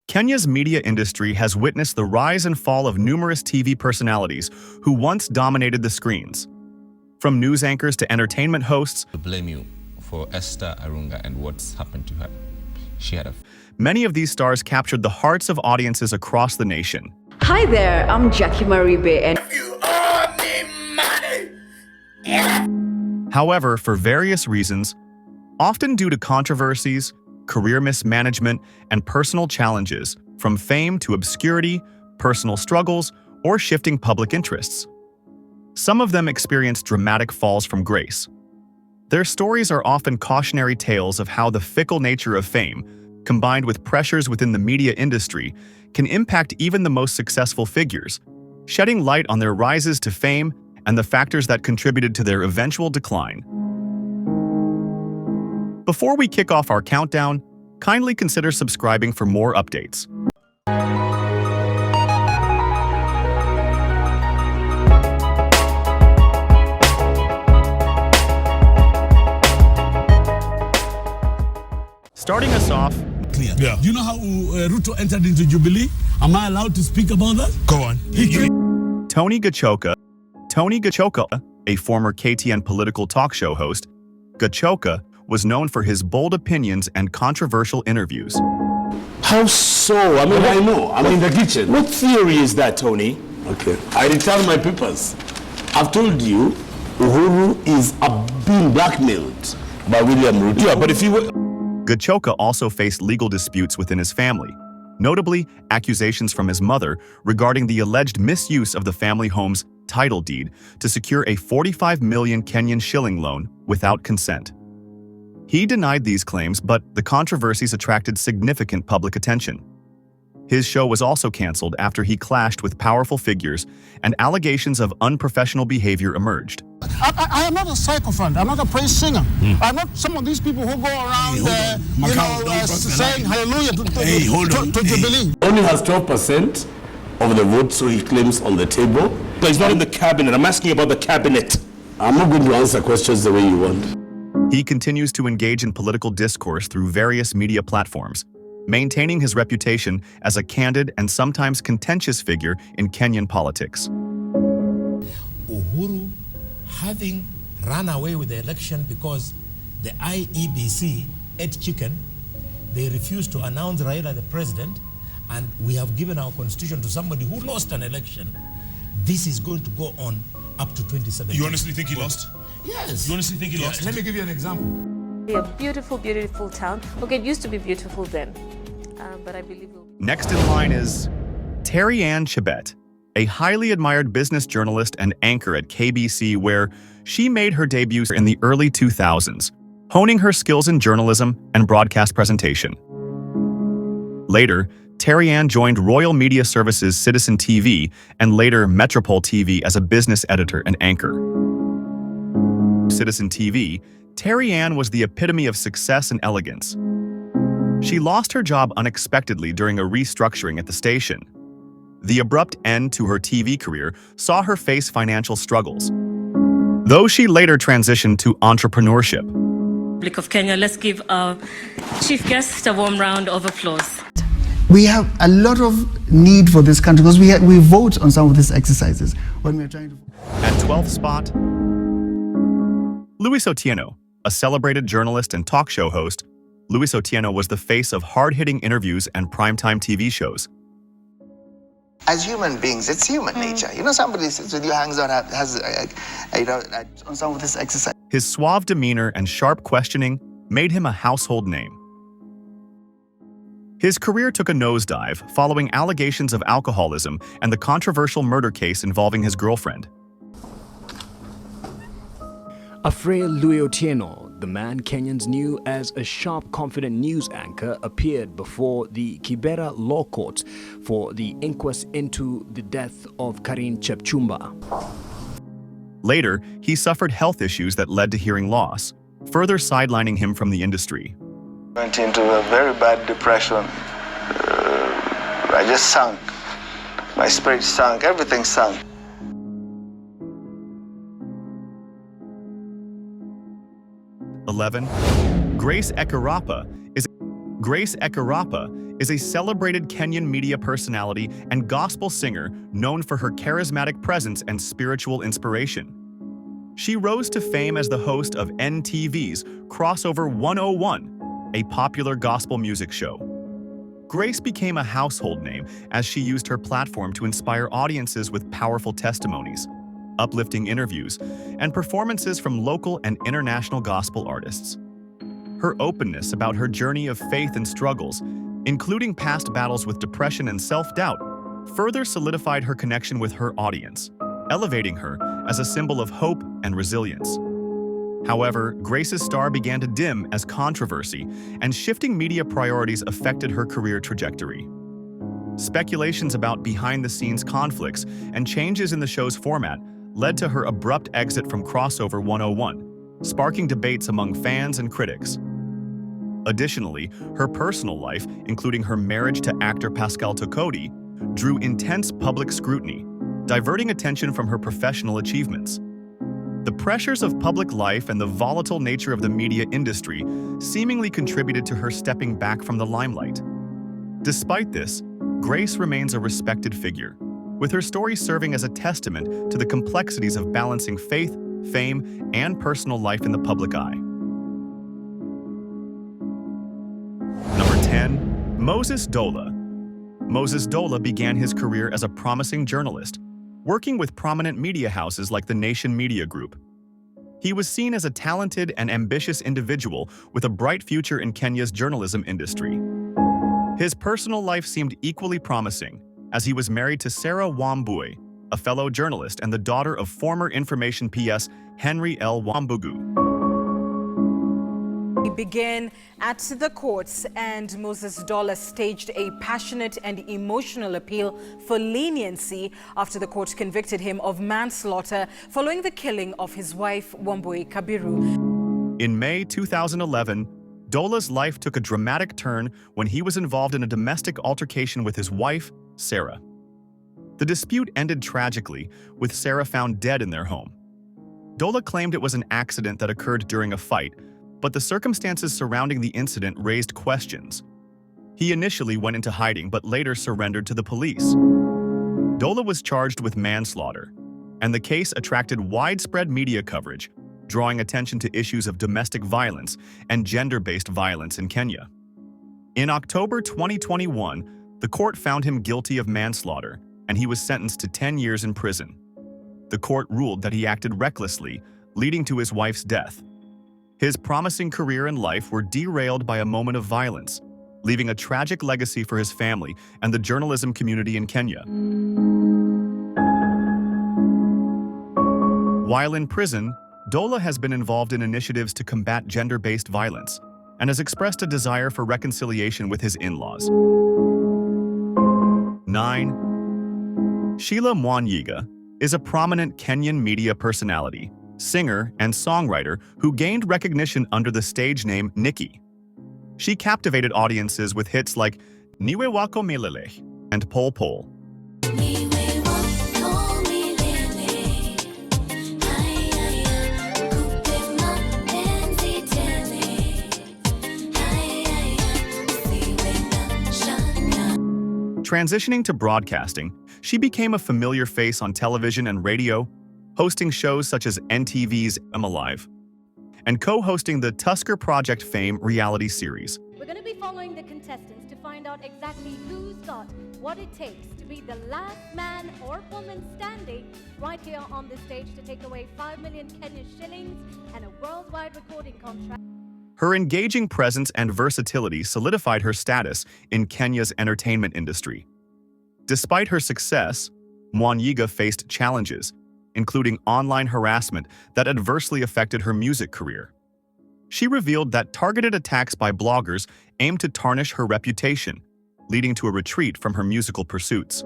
Kenya's media industry has witnessed the rise and fall of numerous TV personalities who once dominated the screens. From news anchors to entertainment hosts, to blame you for Esther Aringa and what's happened to her. Many of these stars captured the hearts of audiences across the nation. Hi there, I'm Marbe and you owe me money. However, for various reasons, often due to controversies, career mismanagement, and personal challenges, from fame to obscurity, personal struggles, or shifting public interests, some of them experienced dramatic falls from grace. Their stories are often cautionary tales of how the fickle nature of fame, combined with pressures within the media industry, can impact even the most successful figures, shedding light on their rises to fame and the factors that contributed to their eventual decline. Before we kick off our countdown, kindly consider subscribing for more updates. Starting us off, clear. Yeah. Do you know how Ruto entered into Jubilee? Am I allowed to speak about that? Go on. Tony Gachoka, a former KTN political talk show host, Gachoka was known for his bold opinions and controversial interviews. How so? I mean, I know. I'm in the kitchen. What theory is that, Tony? Okay. I return my papers. I've told you, Uhuru is being blackmailed by William Ruto. Yeah, but if you were... Gachoka also faced legal disputes within his family, notably accusations from his mother regarding the alleged misuse of the family home's title deed to secure a 45 million Kenyan shilling loan without consent. He denied these claims, but the controversies attracted significant public attention. His show was also canceled after he clashed with powerful figures and allegations of unprofessional behavior emerged. I am not a sycophant. I'm not a praise singer. I'm not some of these people who go around saying hallelujah to Jubilee. Only has 12% of the vote, so he claims, on the table. But he's not in the cabinet. I'm asking about the cabinet. I'm not going to answer questions the way you want. He continues to engage in political discourse through various media platforms, maintaining his reputation as a candid and sometimes contentious figure in Kenyan politics. Uhuru having run away with the election because the IEBC ate chicken, they refused to announce Raila the president, and we have given our constitution to somebody who lost an election. This is going to go on up to 2017. You honestly think he lost? Yes. You honestly think he lost? Let me give you an example. A beautiful, beautiful town. Okay, it used to be beautiful then, but I believe we'll... Next in line is Terryanne Chebet, a highly admired business journalist and anchor at KBC, where she made her debut in the early 2000s, honing her skills in journalism and broadcast presentation. Later, Terryanne joined Royal Media Services Citizen TV and later Metropole TV as a business editor and anchor. Citizen TV, Terryanne was the epitome of success and elegance. She lost her job unexpectedly during a restructuring at the station. The abrupt end to her TV career saw her face financial struggles, though she later transitioned to entrepreneurship. Republic of Kenya, let's give our chief guest a warm round of applause. We have a lot of need for this country because we vote on some of these exercises when we're trying to... At 12th spot, Otieno, a celebrated journalist and talk show host. Otieno was the face of hard-hitting interviews and primetime TV shows. As human beings, it's human nature. You know, somebody sits with you, hangs on, on some of this exercise. His suave demeanor and sharp questioning made him a household name. His career took a nosedive following allegations of alcoholism and the controversial murder case involving his girlfriend. A frail Otieno, the man Kenyans knew as a sharp, confident news anchor, appeared before the Kibera Law Court for the inquest into the death of Terryanne Chebet. Later, he suffered health issues that led to hearing loss, further sidelining him from the industry. Went into a very bad depression. I just sunk. My spirit sunk, everything sunk. Grace Echara is a celebrated Kenyan media personality and gospel singer known for her charismatic presence and spiritual inspiration. She rose to fame as the host of NTV's Crossover 101, a popular gospel music show. Grace became a household name as she used her platform to inspire audiences with powerful testimonies, uplifting interviews, and performances from local and international gospel artists. Her openness about her journey of faith and struggles, including past battles with depression and self-doubt, further solidified her connection with her audience, elevating her as a symbol of hope and resilience. However, Grace's star began to dim as controversy and shifting media priorities affected her career trajectory. Speculations about behind-the-scenes conflicts and changes in the show's format led to her abrupt exit from Crossover 101, sparking debates among fans and critics. Additionally, her personal life, including her marriage to actor Pascal Tokodi, drew intense public scrutiny, diverting attention from her professional achievements. The pressures of public life and the volatile nature of the media industry seemingly contributed to her stepping back from the limelight. Despite this, Grace remains a respected figure, with her story serving as a testament to the complexities of balancing faith, fame, and personal life in the public eye. Number 10. Moses Dola. Moses Dola began his career as a promising journalist, working with prominent media houses like the Nation Media Group. He was seen as a talented and ambitious individual with a bright future in Kenya's journalism industry. His personal life seemed equally promising, as he was married to Sarah Wambui, a fellow journalist and the daughter of former Information PS Henry L. Wambugu. He began at the courts, and Moses Dola staged a passionate and emotional appeal for leniency after the court convicted him of manslaughter following the killing of his wife, Wambui Kabiru. In May 2011, Dola's life took a dramatic turn when he was involved in a domestic altercation with his wife, Sarah. The dispute ended tragically, with Sarah found dead in their home. Dola claimed it was an accident that occurred during a fight, but the circumstances surrounding the incident raised questions. He initially went into hiding but later surrendered to the police. Dola was charged with manslaughter, and the case attracted widespread media coverage, drawing attention to issues of domestic violence and gender-based violence in Kenya. In October 2021, the court found him guilty of manslaughter, and he was sentenced to 10 years in prison. The court ruled that he acted recklessly, leading to his wife's death. His promising career and life were derailed by a moment of violence, leaving a tragic legacy for his family and the journalism community in Kenya. While in prison, Dola has been involved in initiatives to combat gender-based violence and has expressed a desire for reconciliation with his in-laws. 9. Sheila Mwanyiga is a prominent Kenyan media personality, singer, and songwriter who gained recognition under the stage name Nikki. She captivated audiences with hits like Niwe Wako Milele and Pole Pole. Transitioning to broadcasting, she became a familiar face on television and radio, hosting shows such as NTV's I'm Alive, and co-hosting the Tusker Project Fame reality series. We're going to be following the contestants to find out exactly who's got what it takes to be the last man or woman standing right here on the stage to take away 5 million Kenyan shillings and a worldwide recording contract. Her engaging presence and versatility solidified her status in Kenya's entertainment industry. Despite her success, Mwanyiga faced challenges, including online harassment that adversely affected her music career. She revealed that targeted attacks by bloggers aimed to tarnish her reputation, leading to a retreat from her musical pursuits.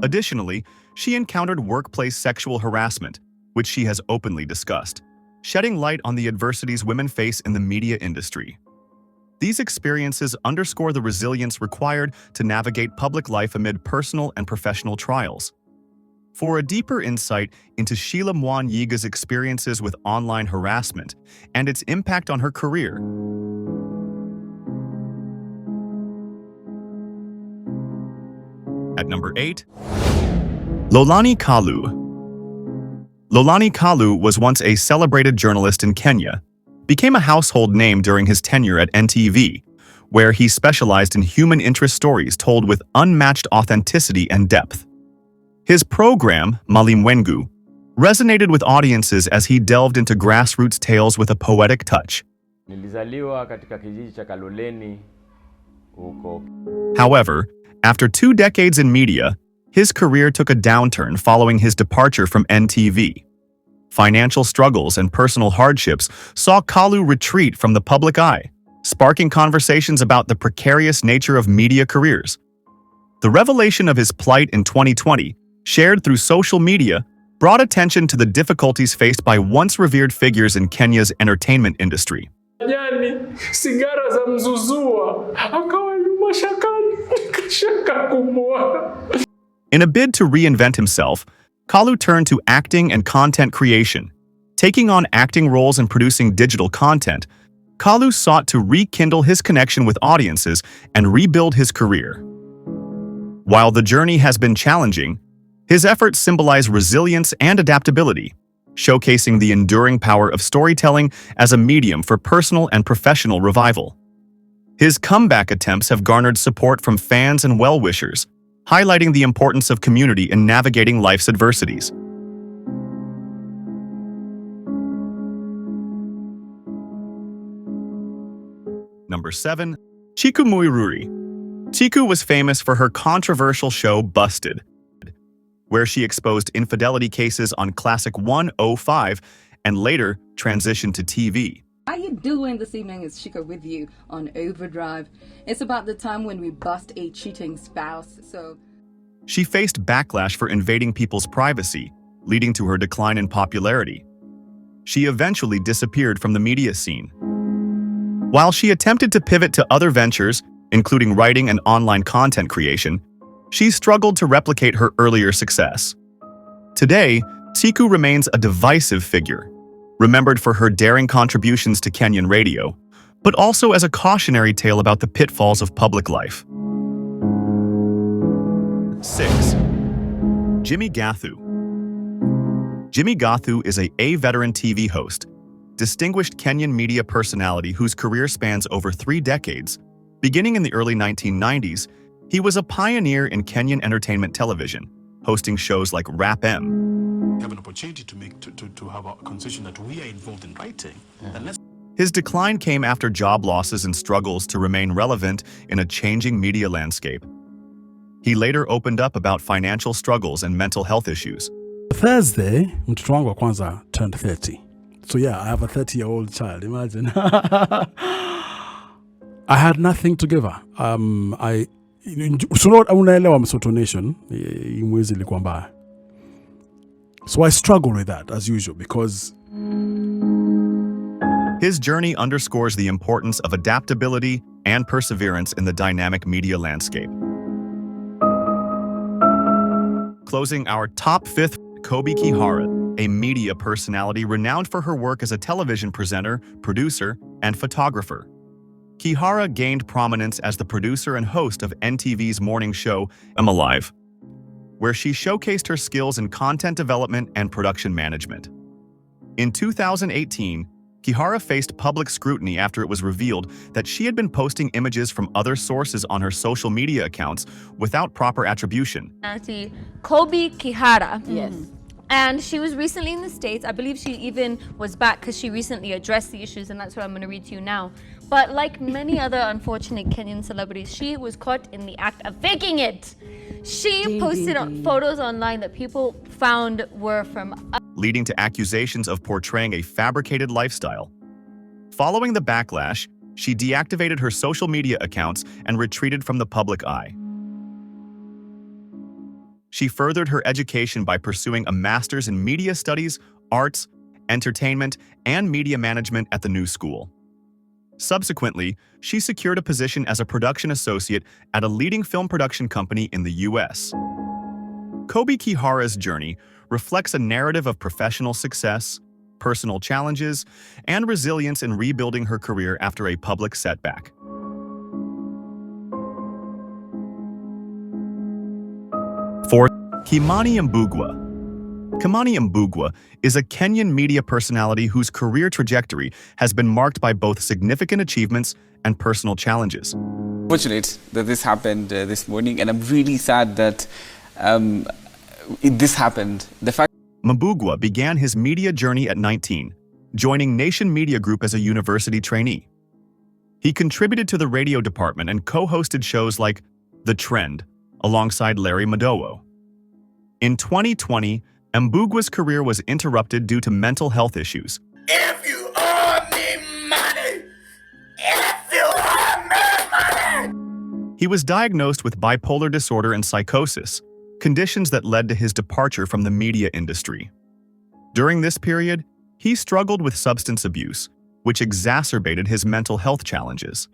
Additionally, she encountered workplace sexual harassment, which she has openly discussed, shedding light on the adversities women face in the media industry. These experiences underscore the resilience required to navigate public life amid personal and professional trials. For a deeper insight into Sheila Mwanyiga's experiences with online harassment and its impact on her career, At number 8, Lolani Kalu. Lolani Kalu was once a celebrated journalist in Kenya, became a household name during his tenure at NTV, where he specialized in human interest stories told with unmatched authenticity and depth. His program, Malimwengu, resonated with audiences as he delved into grassroots tales with a poetic touch. Nilizaliwa katika kijiji cha Kaloleni huko. However, after 2 decades in media, his career took a downturn following his departure from NTV. Financial struggles and personal hardships saw Kalu retreat from the public eye, sparking conversations about the precarious nature of media careers. The revelation of his plight in 2020, shared through social media, brought attention to the difficulties faced by once revered figures in Kenya's entertainment industry. Sigara za mzuzua, akawa mashakani, kashaka kumwa. In a bid to reinvent himself, Kalu turned to acting and content creation. Taking on acting roles and producing digital content, Kalu sought to rekindle his connection with audiences and rebuild his career. While the journey has been challenging, his efforts symbolize resilience and adaptability, showcasing the enduring power of storytelling as a medium for personal and professional revival. His comeback attempts have garnered support from fans and well-wishers, highlighting the importance of community in navigating life's adversities. Number 7. Chiku Muiruri. Chiku was famous for her controversial show Busted, where she exposed infidelity cases on Classic 105 and later transitioned to TV. How you doing this evening? It's Chiku with you on Overdrive. It's about the time when we bust a cheating spouse, so... She faced backlash for invading people's privacy, leading to her decline in popularity. She eventually disappeared from the media scene. While she attempted to pivot to other ventures, including writing and online content creation, she struggled to replicate her earlier success. Today, Chiku remains a divisive figure, remembered for her daring contributions to Kenyan radio, but also as a cautionary tale about the pitfalls of public life. 6. Jimmy Gathu. Jimmy Gathu is a veteran TV host, distinguished Kenyan media personality whose career spans over 3 decades. Beginning in the early 1990s, he was a pioneer in Kenyan entertainment television, hosting shows like Rap M. We have an opportunity to have a conversation that we are involved in writing. His decline came after job losses and struggles to remain relevant in a changing media landscape. He later opened up about financial struggles and mental health issues. Thursday, mtoto wangu wa kwanza turned 30. So yeah, I have a 30-year-old child, imagine. I had nothing to give her. Unaelewa Msoto Nation, mwezi ilikuwa mbaya. So I struggle with that as usual because his journey underscores the importance of adaptability and perseverance in the dynamic media landscape. Closing our top 5th, Kihara, a media personality renowned for her work as a television presenter, producer, and photographer. Kihara gained prominence as the producer and host of NTV's morning show, I'm Alive, where she showcased her skills in content development and production management. In 2018, Kihara faced public scrutiny after it was revealed that she had been posting images from other sources on her social media accounts without proper attribution. Kihara. Yes. And she was recently in the States. I believe she even was back because she recently addressed the issues, and that's what I'm going to read to you now. But like many other unfortunate Kenyan celebrities, she was caught in the act of faking it. She posted photos online that people found were from... leading to accusations of portraying a fabricated lifestyle. Following the backlash, she deactivated her social media accounts and retreated from the public eye. She furthered her education by pursuing a master's in media studies, arts, entertainment, and media management at the New School. Subsequently, she secured a position as a production associate at a leading film production company in the U.S. Kihara's journey reflects a narrative of professional success, personal challenges, and resilience in rebuilding her career after a public setback. Fourth, Kimani Uga. Kimani Uga is a Kenyan media personality whose career trajectory has been marked by both significant achievements and personal challenges. Fortunate that this happened this morning, and I'm really sad that this happened. The fact Uga began his media journey at 19, joining Nation Media Group as a university trainee. He contributed to the radio department and co-hosted shows like The Trend, alongside Larry Mdoe. In 2020, Uga's career was interrupted due to mental health issues. If you owe me money, if you owe me money. He was diagnosed with bipolar disorder and psychosis, conditions that led to his departure from the media industry. During this period, he struggled with substance abuse, which exacerbated his mental health challenges.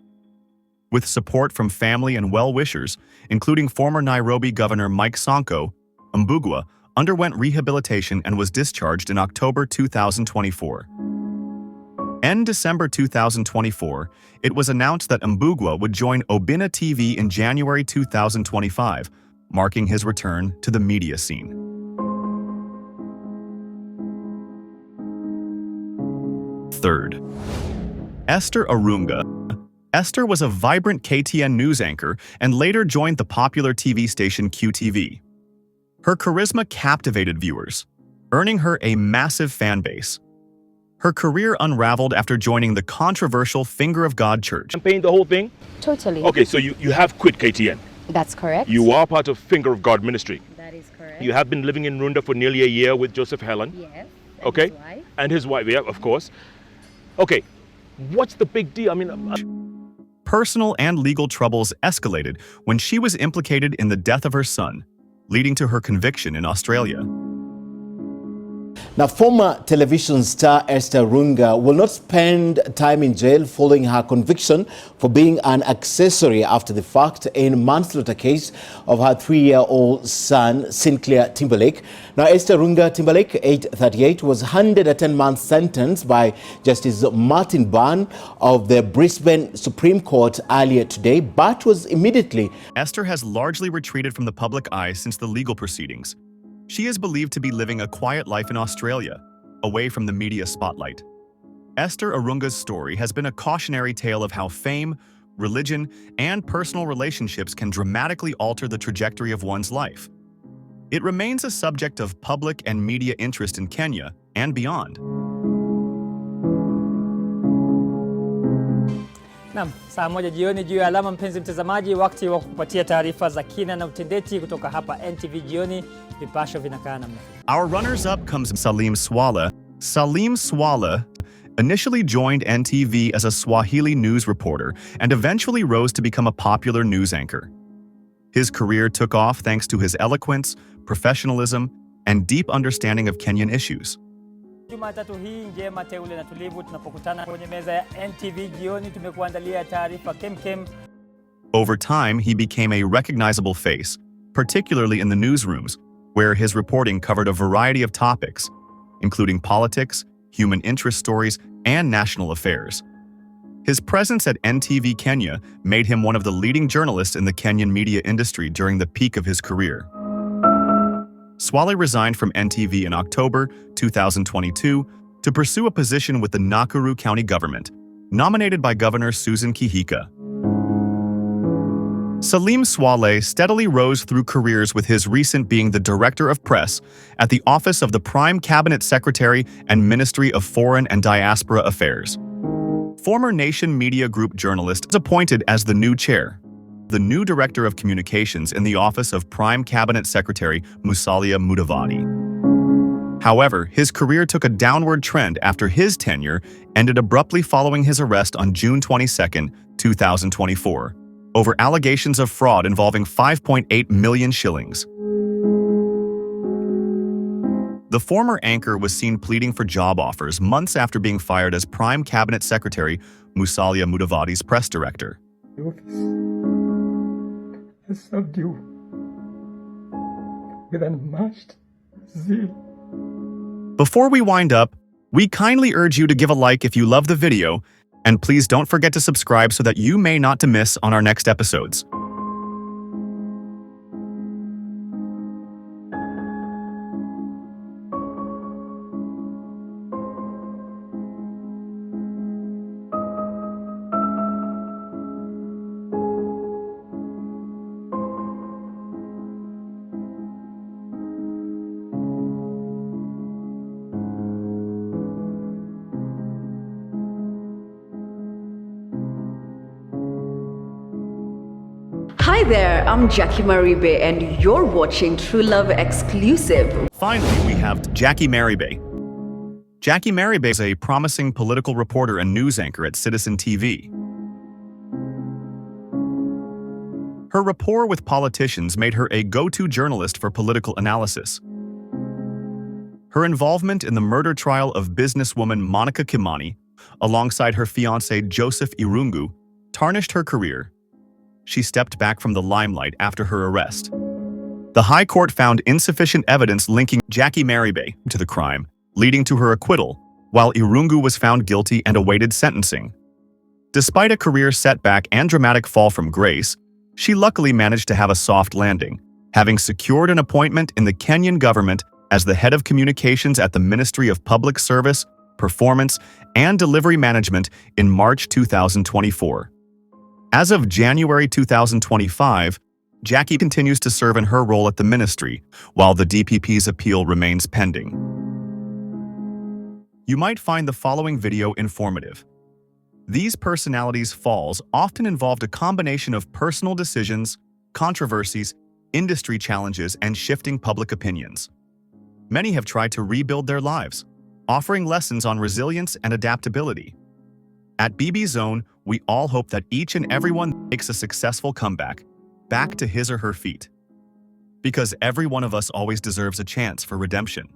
With support from family and well-wishers, including former Nairobi Governor Mike Sonko, Uga underwent rehabilitation and was discharged in October 2024. In December 2024, it was announced that Uga would join Obina TV in January 2025, marking his return to the media scene. Third, Esther Aringa. Esther was a vibrant KTN news anchor and later joined the popular TV station QTV. Her charisma captivated viewers, earning her a massive fan base. Her career unraveled after joining the controversial Finger of God Church. Campaign the whole thing? Totally. Okay, so you have quit KTN. That's correct. You are part of Finger of God ministry. That is correct. You have been living in Runda for nearly a year with Joseph Helen. Yes. Okay. His wife. And his wife, yeah, of course. Okay, what's the big deal? I mean, personal and legal troubles escalated when she was implicated in the death of her son, leading to her conviction in Australia. Now, former television star Esther Aringa will not spend time in jail following her conviction for being an accessory after the fact in manslaughter case of her 3-year-old son, Sinclair Timberlake. Now, Esther Aringa Timberlake, age 38, was handed a 10-month sentence by Justice Martin Ban of the Brisbane Supreme Court earlier today, but was immediately... Esther has largely retreated from the public eye since the legal proceedings. She is believed to be living a quiet life in Australia, away from the media spotlight. Esther Aringa's story has been a cautionary tale of how fame, religion, and personal relationships can dramatically alter the trajectory of one's life. It remains a subject of public and media interest in Kenya and beyond. Naam, saa moja jioni juu ya alama, mpenzi mtazamaji, wakati wa kupatia taarifa za kina na utendeti kutoka hapa NTV jioni. Vipasho vinakaa namna hii. Our runners-up comes Swaleh. Swaleh initially joined NTV as a Swahili news reporter and eventually rose to become a popular news anchor. His career took off thanks to his eloquence, professionalism, and deep understanding of Kenyan issues. Jumatatu hii njema, teule na tulivu, tunapokutana kwenye meza ya NTV jioni, tumekuandalia taarifa kemkem. Over time, he became a recognizable face, particularly in the newsrooms, where his reporting covered a variety of topics, including politics, human interest stories, and national affairs. His presence at NTV Kenya made him one of the leading journalists in the Kenyan media industry during the peak of his career. Swaleh resigned from NTV in October 2022 to pursue a position with the Nakuru County government, nominated by Governor Susan Kihika. Swaleh steadily rose through careers, with his recent being the Director of Press at the Office of the Prime Cabinet Secretary and Ministry of Foreign and Diaspora Affairs. Former Nation Media Group journalist is appointed as the new chair. The new Director of Communications in the Office of Prime Cabinet Secretary Musalia Mudavadi. However, his career took a downward trend after his tenure ended abruptly following his arrest on June 22, 2024. Over allegations of fraud involving 5.8 million shillings. The former anchor was seen pleading for job offers months after being fired as Prime Cabinet Secretary Musalia Mudavadi's press director. The office has served you with unmatched zeal. Before we wind up, we kindly urge you to give a like if you love the video, and please don't forget to subscribe so that you may not miss on our next episodes. there, I'm Jackie Marbe and you're watching True Love Exclusive. Finally, we have Jackie Marbe. Jackie Marbe is a promising political reporter and news anchor at Citizen TV. Her rapport with politicians made her a go-to journalist for political analysis. Her involvement in the murder trial of businesswoman Monica Kimani, alongside her fiancé Joseph Irungu, tarnished her career. She stepped back from the limelight after her arrest. The High Court found insufficient evidence linking Jackie Marbe to the crime, leading to her acquittal, while Irungu was found guilty and awaited sentencing. Despite a career setback and dramatic fall from grace, she luckily managed to have a soft landing, having secured an appointment in the Kenyan government as the head of communications at the Ministry of Public Service, Performance, and Delivery Management in March 2024. As of January 2025, Jackie continues to serve in her role at the ministry, while the DPP's appeal remains pending. You might find the following video informative. These personalities' falls often involved a combination of personal decisions, controversies, industry challenges, and shifting public opinions. Many have tried to rebuild their lives, offering lessons on resilience and adaptability. At BB Zone, we all hope that each and everyone makes a successful comeback, back to his or her feet. Because every one of us always deserves a chance for redemption.